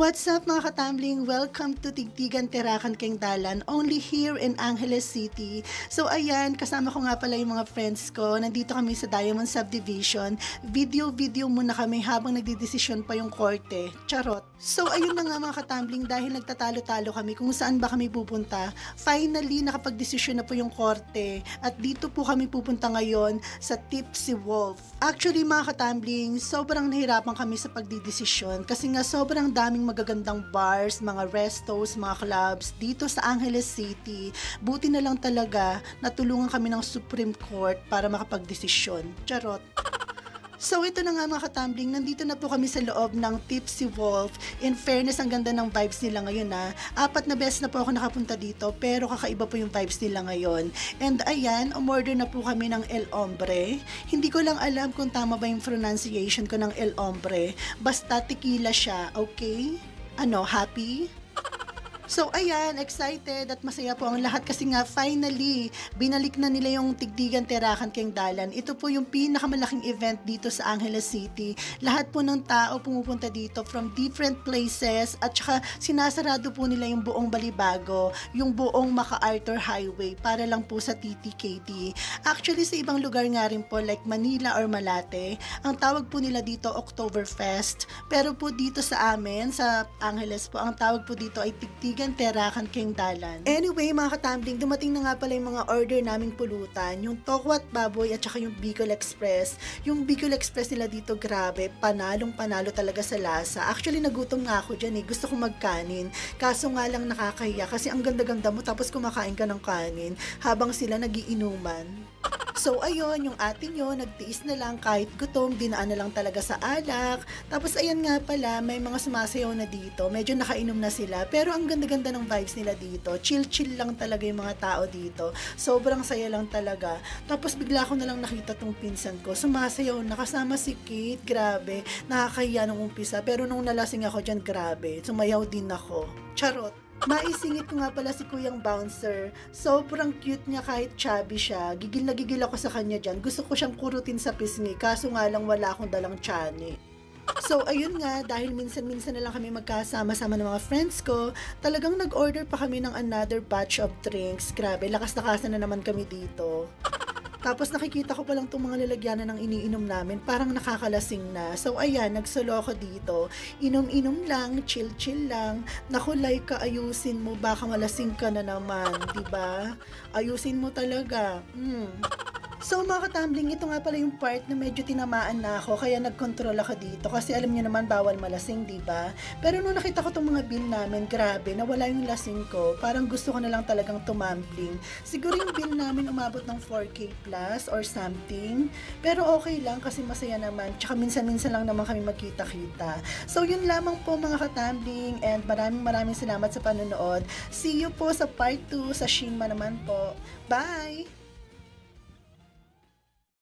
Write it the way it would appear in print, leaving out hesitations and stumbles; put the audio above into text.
What's up mga katambling? Welcome to Tigtigan Tirakan Keng Dalan, only here in Angeles City. So ayan, kasama ko nga pala yung mga friends ko. Nandito kami sa Diamond Subdivision. Video muna kami habang nagdidesisyon pa yung korte. Charot. So ayun na nga mga katambling, dahil nagtatalo-talo kami kung saan ba kami pupunta. Finally, nakapagdesisyon na po yung korte. At dito po kami pupunta ngayon sa Tipsy Wolf. Actually mga katambling, sobrang nahirapan kami sa pagdidesisyon kasi nga sobrang daming magagandang bars, mga restos, mga clubs dito sa Angeles City. Buti na lang talaga natulungan kami ng Supreme Court para makapagdesisyon. Charot. So ito na nga mga katambling, nandito na po kami sa loob ng Tipsy Wolf. In fairness, ang ganda ng vibes nila ngayon na. 4 na beses na po ako nakapunta dito, pero kakaiba po yung vibes nila ngayon. And ayan, umorder na po kami ng El Hombre. Hindi ko lang alam kung tama ba yung pronunciation ko ng El Hombre. Basta tequila siya, okay? Ano, happy? So ayan, excited at masaya po ang lahat kasi nga finally, binalik na nila yung Tigtigan Tirakan Keng Dalan. Ito po yung pinakamalaking event dito sa Angeles City. Lahat po ng tao pumupunta dito from different places at saka sinasarado po nila yung buong Balibago, yung buong MacArthur Highway para lang po sa TTKD. Actually sa ibang lugar nga rin po like Manila or Malate, ang tawag po nila dito Oktoberfest. Pero po dito sa amin, sa Angeles po, ang tawag po dito ay Tigtigan Tirakan Keng Dalan. Anyway mga katambling, dumating na nga pala yung mga order naming pulutan, yung tokwat baboy at saka yung Bicol Express. Yung Bicol Express nila dito, grabe, panalo talaga sa lasa. Actually nagutom nga ako dyan gusto ko magkanin. Kaso nga lang nakakahiya kasi ang ganda-ganda mo tapos kumakain ka ng kanin habang sila nagiinuman. So ayun, yung ate nyo, nagtiis na lang kahit gutom, dinaan na lang talaga sa alak. Tapos ayan nga pala, may mga sumasayaw na dito, medyo nakainom na sila. Pero ang ganda-ganda ng vibes nila dito, chill-chill lang talaga yung mga tao dito. Sobrang saya lang talaga. Tapos bigla ko na lang nakita tong pinsan ko, sumasayaw na kasama si Kate, grabe. Nakakahiya nung umpisa, pero nung nalasing ako dyan, grabe, sumayaw din ako. Charot. Maisingit ko nga pala si Kuyang Bouncer. Sobrang cute niya kahit chubby siya. Gigil na gigil ako sa kanya dyan. Gusto ko siyang kurutin sa pisngi. Kaso nga lang wala akong dalang tiyan. So ayun nga, dahil minsan-minsan na lang kami magkasama-sama ng mga friends ko, talagang nag-order pa kami ng another batch of drinks. Grabe, lakas-lakasan na naman kami dito. Tapos nakikita ko palang itong mga lalagyanan ng iniinom namin, parang nakakalasing na. So ayan, nagsolo ako dito. Inom-inom lang, chill-chill lang. Naku, like ka, ayusin mo, baka malasing ka na naman, diba? Ayusin mo talaga. So mga katambling, ito nga pala yung part na medyo tinamaan na ako, kaya nag-control ako dito kasi alam niyo naman bawal malasing, diba? Pero nung nakita ko itong mga bill namin, grabe, nawala yung lasing ko. Parang gusto ko na lang talagang tumambling. Siguro yung bill namin umabot ng 4K plus or something. Pero okay lang kasi masaya naman. Tsaka minsan-minsan lang naman kami magkita-kita. So yun lamang po mga katambling, and maraming salamat sa panonood. See you po sa part 2 sa Shinma naman po. Bye!